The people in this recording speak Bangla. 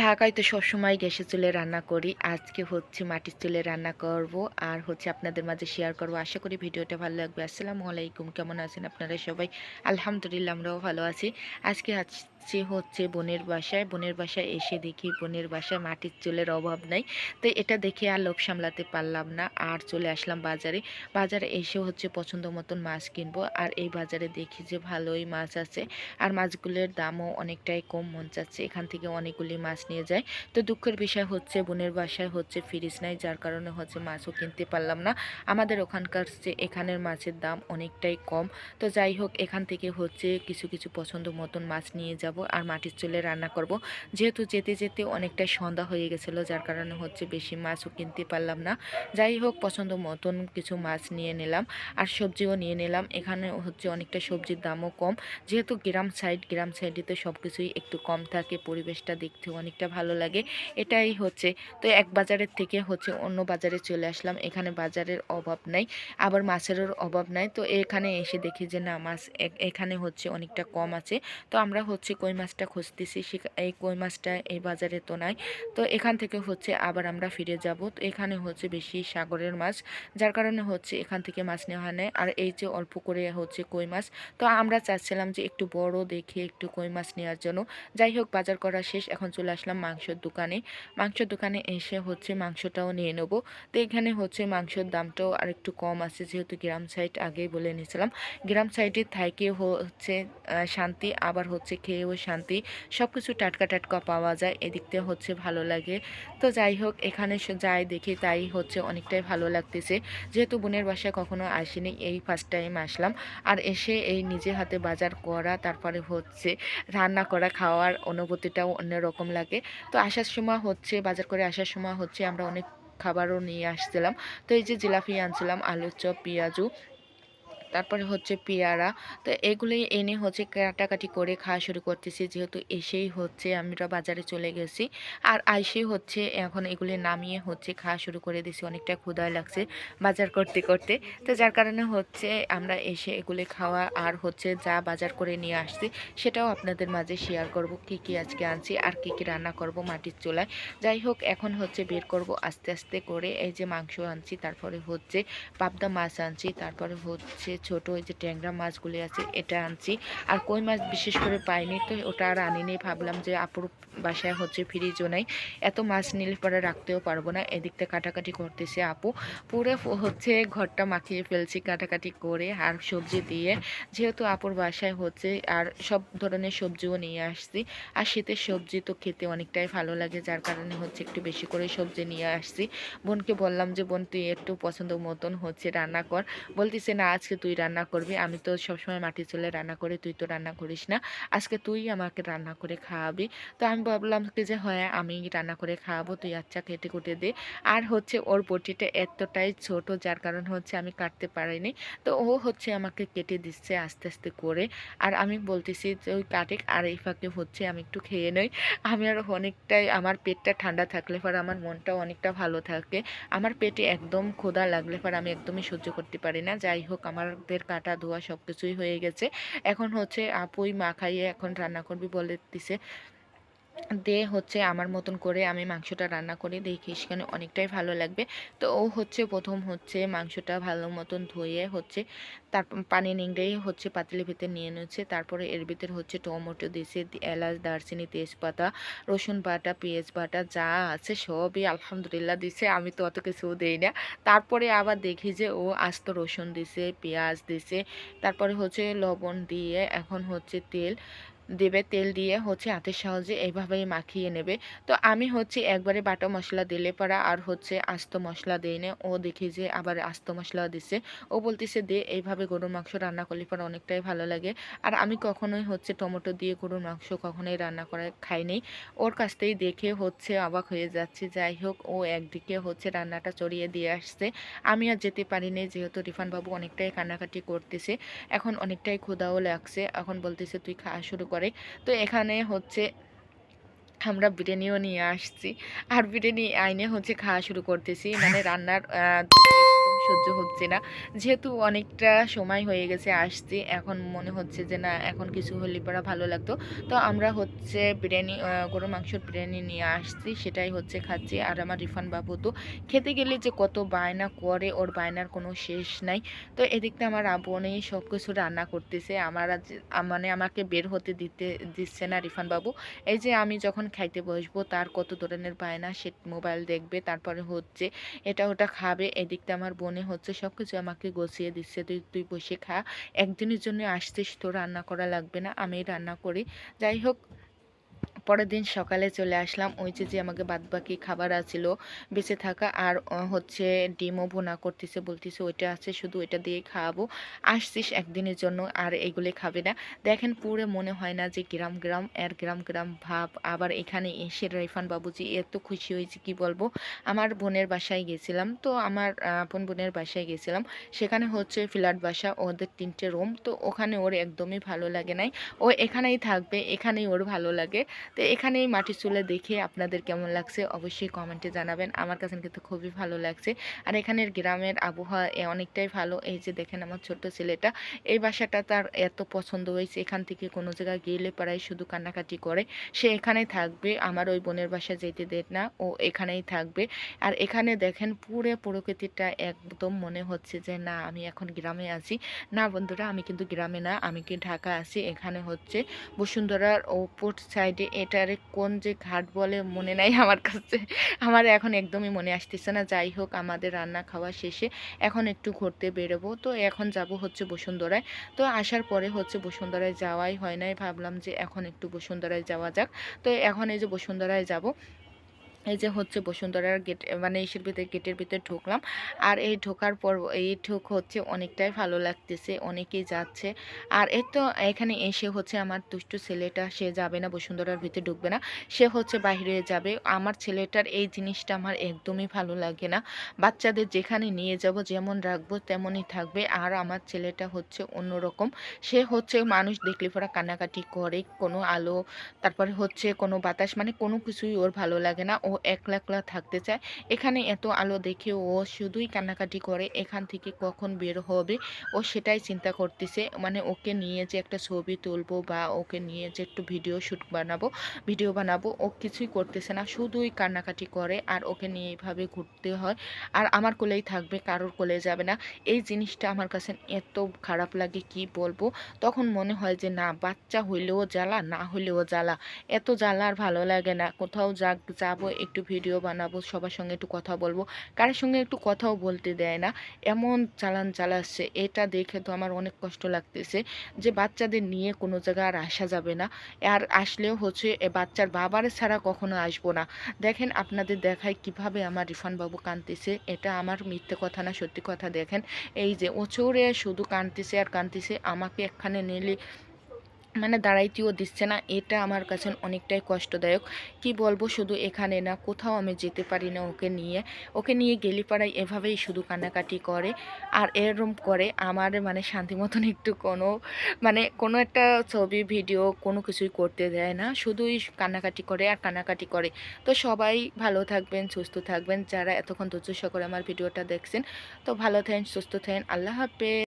ঢাকায় তো সবসময় গ্যাসের চুলে রান্না করি। আজকে হচ্ছে মাটির চুলে রান্না করব আর হচ্ছে আপনাদের মাঝে শেয়ার করব। আশা করি ভিডিওটা ভালো লাগবে। আসসালামু আলাইকুম, কেমন আছেন আপনারা সবাই? আলহামদুলিল্লাহ আমরাও ভালো আছি। আজকে আসছি হচ্ছে বোনের বাসায়। বোনের বাসায় এসে দেখি বোনের বাসায় মাটির চুলের অভাব নাই। তো এটা দেখে আর লোভ সামলাতে পারলাম না আর চলে আসলাম বাজারে। বাজারে এসে হচ্ছে পছন্দ মতন মাছ কিনবো আর এই বাজারে দেখি যে ভালোই মাছ আছে আর মাছগুলোর দামও অনেকটাই কম। মন চাচ্ছে এখান থেকে অনেকগুলি মাছ নিয়ে যায়। তো দুঃখের বিষয় হচ্ছে বোনের বাসায় হচ্ছে ফ্রিজ নাই, যার কারণে হচ্ছে মাছও কিনতে পারলাম না। আমাদের ওখানকার যে এখানের মাছের দাম অনেকটাই কম। তো যাই হোক এখান থেকে হচ্ছে কিছু কিছু পছন্দ মতন মাছ নিয়ে যাব আর মাটির চুলে রান্না করব। যেহেতু যেতে যেতে অনেকটাই সন্ধ্যা হয়ে গেছিলো, যার কারণে হচ্ছে বেশি মাছও কিনতে পারলাম না। যাই হোক পছন্দ মতন কিছু মাছ নিয়ে নিলাম আর সবজিও নিয়ে নিলাম। এখানে হচ্ছে অনেকটা সবজির দামও কম, যেহেতু গ্রাম সাইডে সব কিছুই একটু কম থাকে, পরিবেশটা দেখতেও অনেকটা ভালো লাগে। এটাই হচ্ছে। তো এক বাজারের থেকে হচ্ছে অন্য বাজারে চলে আসলাম। এখানে বাজারের অভাব নাই, আবার মাছেরও অভাব নাই। তো এখানে এসে দেখি যে না, মাছ এখানে হচ্ছে অনেকটা কম আছে। তো আমরা হচ্ছে কই মাছটা খুঁজতেছি, এই কই মাছটা এই বাজারে তো নাই। তো এখান থেকে হচ্ছে আবার আমরা ফিরে যাব। তো এখানে হচ্ছে বেশি সাগরের মাছ, যার কারণে হচ্ছে এখান থেকে মাছ নেওয়া হয় না। আর এই যে অল্প করে হচ্ছে কই মাছ, তো আমরা চাচ্ছিলাম যে একটু বড় দেখে একটু কই মাছ নেওয়ার জন্য। যাই হোক বাজার করা শেষ, এখন চলে আসলাম মাংসের দোকানে। মাংসের দোকানে এসে হচ্ছে মাংসটাও নিয়ে নেব। তো এখানে হচ্ছে মাংসের দামটাও আর একটু কম আছে, যেহেতু গ্রাম সাইড আগেই বলে নিয়েছিলাম। গ্রাম সাইডে থাকে হচ্ছে শান্তি, আবার হচ্ছে খেয়েও শান্তি। সব কিছু টাটকা টাটকা পাওয়া যায়, এদিকতে হচ্ছে ভালো লাগে। তো যাই হোক এখানে যাই দেখি তাই হচ্ছে অনেকটাই ভালো লাগতেছে। যেহেতু বোনের বাসায় কখনো আসিনি, এই ফার্স্ট টাইম আসলাম। আর এসে এই নিজে হাতে বাজার করা, তারপরে হচ্ছে রান্না করা, খাওয়ার অনুভূতিটাও অন্যরকম লাগে। তো আসার সময় হচ্ছে বাজার করে আসার সময় হচ্ছে আমরা অনেক খাবারও নিয়ে আসছিলাম। তো এই যে জিলাপি আনছিলাম, আলুর চপ, পেঁয়াজু, তারপরে হচ্ছে পেয়ারা। তো এগুলি এনে হচ্ছে কাটাকাটি করে খাওয়া শুরু করতেছি, যেহেতু এসেই হচ্ছে আমরা বাজারে চলে গেছি। আর আইসেই হচ্ছে এখন এগুলি নামিয়ে হচ্ছে খাওয়া শুরু করে দিছি, অনেকটা ক্ষুধা লাগছে বাজার করতে করতে। তো যার কারণে হচ্ছে আমরা এসে এগুলি খাওয়া আর হচ্ছে যা বাজার করে নিয়ে আসছি সেটাও আপনাদের মাঝে শেয়ার করব, কি কি আজকে আনছি আর কি কি রান্না করব মাটির চুলায়। যাই হোক এখন হচ্ছে বের করব আস্তে আস্তে করে। এই যে মাংস আনছি, তারপরে হচ্ছে পাবদা মাছ আনছি, তারপরে হচ্ছে ছোট ওই যে ট্যাংরা মাছগুলি আছে এটা আনছি। আর কই মাছ বিশেষ করে পাইনি, তো ওটা আর আনিনি। ভাবলাম যে আপুর বাসায় হচ্ছে ফ্রিজও নাই, এত মাছ নিলে পরে রাখতেও পারবো না। এদিকটা কাটাকাটি করতেছে আপু, পুরো হচ্ছে ঘরটা মাখিয়ে ফেলছি কাটাকাটি করে আর সবজি দিয়ে। যেহেতু আপুর বাসায় হচ্ছে আর সব ধরনের সবজিও নিয়ে আসছি। আর শীতের সবজি তো খেতে অনেকটাই ভালো লাগে, যার কারণে হচ্ছে একটু বেশি করে সবজি নিয়ে আসছি। বোনকে বললাম যে বোন তুই একটু পছন্দ মতন হচ্ছে রান্না কর। বলতেছে না আজকে তুই রান্না করবি, আমি তো সবসময় মাটির চুলে রান্না করি, তুই তো রান্না করিস না, আজকে তুই আমাকে রান্না করে খাওয়াবি। তো আমি ভাবলাম কি যে হ্যাঁ আমি রান্না করে খাওয়াবো, তুই আচ্ছা কেটে কুটে দে। আর হচ্ছে ওর বটিটা এতটাই ছোট, যার কারণে হচ্ছে আমি কাটতে পারিনি। তো ও হচ্ছে আমাকে কেটে দিচ্ছে আস্তে আস্তে করে। আর আমি বলতেছি যে ওই কাটে, আর এই ফাঁকে হচ্ছে আমি একটু খেয়ে নই। আমি আর অনেকটাই, আমার পেটটা ঠান্ডা থাকলে পর আমার মনটাও অনেকটা ভালো থাকে। আমার পেটে একদম ক্ষুধা লাগলে পর আমি একদমই সহ্য করতে পারি না। যাই হোক আমাদের কাটা ধোয়া সব কিছুই হয়ে গেছে। এখন হচ্ছে আপুই মা খাইয়ে এখন রান্না করবি বলে দিছে। দিয়ে হচ্ছে আমার মতন করে আমি মাংসটা রান্না করে দেখি সেখানে অনেকটাই ভালো লাগবে। তো ও হচ্ছে প্রথম হচ্ছে মাংসটা ভালো মতন ধুয়ে হচ্ছে তারপর পানি নিংড়েই হচ্ছে পাতিলের ভিতরে নিয়ে নিচ্ছে। তারপরে এর ভিতরে হচ্ছে টমেটো দিয়েছে, এলাচ, দারচিনি, তেজপাতা, রসুন বাটা, পেঁয়াজ বাটা যা আছে সবই আলহামদুলিল্লাহ দিছে। আমি তো অত কিছু দেই না। তারপরে আবার দেখি যে ও আস্ত রসুন দিছে, পেঁয়াজ দিছে, তারপরে হচ্ছে লবণ দিয়ে এখন হচ্ছে তেল দেবে, তেল দিয়ে হচ্ছে হাতের সাহায্যে এইভাবেই মাখিয়ে নেবে। তো আমি হচ্ছে একবারে বাটা মশলা দিলে পারা আর হচ্ছে আস্ত মশলা দেই না। ও দেখি যে আবার আস্ত মশলা দিছে। ও বলতেছে দে, এইভাবে গরুর মাংস রান্না করলে পরে অনেকটাই ভালো লাগে। আর আমি কখনোই হচ্ছে টমেটো দিয়ে গরুর মাংস কখনোই রান্না করে খাইনি। ওর কাছ থেকেই দেখে হচ্ছে অবাক হয়ে যাচ্ছি। যাই হোক ও একদিকে হচ্ছে রান্নাটা চড়িয়ে দিয়ে আসছে, আমি আর যেতে পারিনি, যেহেতু রিফান বাবু অনেকটাই কান্নাকাটি করতেছে। এখন অনেকটাই ক্ষুধাও লাগছে, এখন বলতেছে তুই খাওয়া শুরু করে। তো এখানে হচ্ছে আমরা বিরিয়ানিও নিয়ে আসছি আর বিরিয়ানি আইনে হচ্ছে খাওয়া শুরু করতেছি, মানে রান্নার একদম সহ্য হচ্ছে না। যেহেতু অনেকটা সময় হয়ে গেছে আসছি, এখন মনে হচ্ছে যে না এখন কিছু হলে পরা ভালো লাগতো। তো আমরা হচ্ছে বিরিয়ানি গরুর মাংসের বিরিয়ানি নিয়ে আসছি, সেটাই হচ্ছে খাচ্ছি। আর আমার রিফান বাবু তো খেতে গেলে যে কত বায়না করে, ওর বায়নার কোনো শেষ নাই। তো এদিকটা আমার বোনই সব কিছু রান্না করতেছে। আমার আজ মানে আমাকে বের হতে দিচ্ছে না রিফান বাবু। এই যে আমি যখন খাইতে বসবো তার কত ধরনের বায়না, সে মোবাইল দেখবে, তারপরে হচ্ছে এটা ওটা খাবে। এদিকটা আমার বোনে হচ্ছে সবকিছু আমাকে গুছিয়ে দিচ্ছে, তুই তুই বসে খা, একদিনের জন্য আসছিস, তো রান্না করা লাগবে না, আমি রান্না করি। যাই হোক, পরের দিন সকালে চলে আসলাম। ওই যে আমাকে বাদবাকি খাবার আছিল বেঁচে থাকা, আর হচ্ছে ডিমও ভুনা করতেছে, বলতেছে ওইটা আছে, শুধু ওইটা দিয়ে খাওয়াবো। আসছিস একদিনের জন্য আর এগুলি খাবে না। দেখেন পুরো মনে হয় না যে গ্রাম গ্রাম, এর গ্রাম গ্রাম ভাব। আবার এখানে এসে রাইফান বাবুজি এত খুশি হয়েছে কি বলবো। আমার বোনের বাসায় গেছিলাম, তো আমার আপন বোনের বাসায় গেছিলাম। সেখানে হচ্ছে ফ্ল্যাট বাসা, ওদের 3টে রুম, তো ওখানে ওর একদমই ভালো লাগে নাই। ও এখানেই থাকবে, এখানেই ওর ভালো লাগে। তো এখানে এই মাটির চুলা দেখে আপনাদের কেমন লাগছে অবশ্যই কমেন্টে জানাবেন। আমার কাছে কিন্তু খুবই ভালো লাগছে। আর এখানের গ্রামের আবহাওয়া অনেকটাই ভালো। এই যে দেখেন আমার ছোট্ট ছেলেটা, এই বাসাটা তার এত পছন্দ হয়েছে, এখান থেকে কোনো জায়গায় গেলে পাড়ায় শুধু কান্নাকাটি করে। সে এখানেই থাকবে, আমার ওই বোনের বাসা যেতে দেয় না, ও এখানেই থাকবে। আর এখানে দেখেন পুরো প্রকৃতিটা একদম মনে হচ্ছে যে না আমি এখন গ্রামে আছি। না বন্ধুরা, আমি কিন্তু গ্রামে না, আমি কি ঢাকা আছি। এখানে হচ্ছে বসুন্ধরার ওপর সাইডে, এটারে কোন যে ঘাট বলে মনে নাই আমার কাছে, আমার এখন একদমই মনে আসতেছে না। যাই হোক, আমাদের রান্না খাওয়া শেষে এখন একটু ঘুরতে বেরোবো। তো এখন যাব হচ্ছে বসুন্ধরায়। তো আসার পরে হচ্ছে বসুন্ধরায় যাওয়াই হয় নাই, ভাবলাম যে এখন একটু বসুন্ধরায় যাওয়া যাক। তো এখন এই যে বসুন্ধরায় যাব। এই যে হচ্ছে বসুন্ধরার গেট, মানে ইসের ভিতরে, গেটের ভিতরে ঢুকলাম। আর এই ঢোকার পর এই ঢুক হচ্ছে অনেকটাই ভালো লাগতেছে, অনেকেই যাচ্ছে। আর এই তো এখানে এসে হচ্ছে আমার দুষ্টু ছেলেটা, সে যাবে না বসুন্ধরার ভিতরে, ঢুকবে না, সে হচ্ছে বাইরে যাবে। আমার ছেলেটার এই জিনিসটা আমার একদমই ভালো লাগে না। বাচ্চাদের যেখানে নিয়ে যাব যেমন রাখবো তেমনই থাকবে, আর আমার ছেলেটা হচ্ছে অন্যরকম। সে হচ্ছে মানুষ দেখলে পরে কান্নাকাটি করে, কোনো আলো, তারপরে হচ্ছে কোনো বাতাস, মানে কোনো কিছুই ওর ভালো লাগে না, ও একলা একলা থাকতে চায়। এখানে এত আলো দেখে ও শুধুই কান্নাকাটি করে, এখান থেকে কখন বের হবে ও সেটাই চিন্তা করতেছে। মানে ওকে নিয়ে যে একটা ছবি তুলবো বা ওকে নিয়ে যে একটু ভিডিও বানাবো, ও কিছুই করতেছে না, শুধুই কান্নাকাটি করে। আর ওকে নিয়ে এইভাবে ঘুরতে হয়, আর আমার কোলেই থাকবে, কারোর কোলে যাবে না। এই জিনিসটা আমার কাছে এত খারাপ লাগে কি বলবো। তখন মনে হয় যে না, বাচ্চা হইলেও জ্বালা, না হইলেও জ্বালা, এত জ্বালা আর ভালো লাগে না। কোথাও যাবো, একটু ভিডিও বানাবো, সবার সঙ্গে একটু কথা বলবো, কারোর সঙ্গে একটু কথাও বলতে দেয় না, এমন চালাচ্ছে। এটা দেখে তো আমার অনেক কষ্ট লাগতেছে যে বাচ্চাদের নিয়ে কোনো জায়গায় আর আসা যাবে না। আর আসলেও হচ্ছে এ বাচ্চার বাবার ছাড়া কখনো আসবো না। দেখেন আপনাদের দেখায় কিভাবে আমার রিফান বাবু কাঁদতেছে, এটা আমার মিথ্যে কথা না, সত্যি কথা। দেখেন এই যে ও চোরে শুধু কাঁদতেছে আর কাঁদতেছে, আমাকে এখানে নিলে মানে দাঁড়াইতেও দিচ্ছে না। এটা আমার কাছে অনেকটাই কষ্টদায়ক। কি বলবো, শুধু এখানে না, কোথাও আমি যেতে পারি না ওকে নিয়ে গেলি পাড়ায় এভাবেই শুধু কান্নাকাটি করে। আর এরম করে আমার মানে শান্তি মতন একটু কোনো একটা ছবি ভিডিও কোনো কিছুই করতে দেয় না, শুধুই কান্নাকাটি করে আর কান্নাকাটি করে। তো সবাই ভালো থাকবেন, সুস্থ থাকবেন, যারা এতক্ষণ ধৈর্য সহকারে আমার ভিডিওটা দেখছেন। তো ভালো থাকেন, সুস্থ থাকেন, আল্লাহ হাফেজ।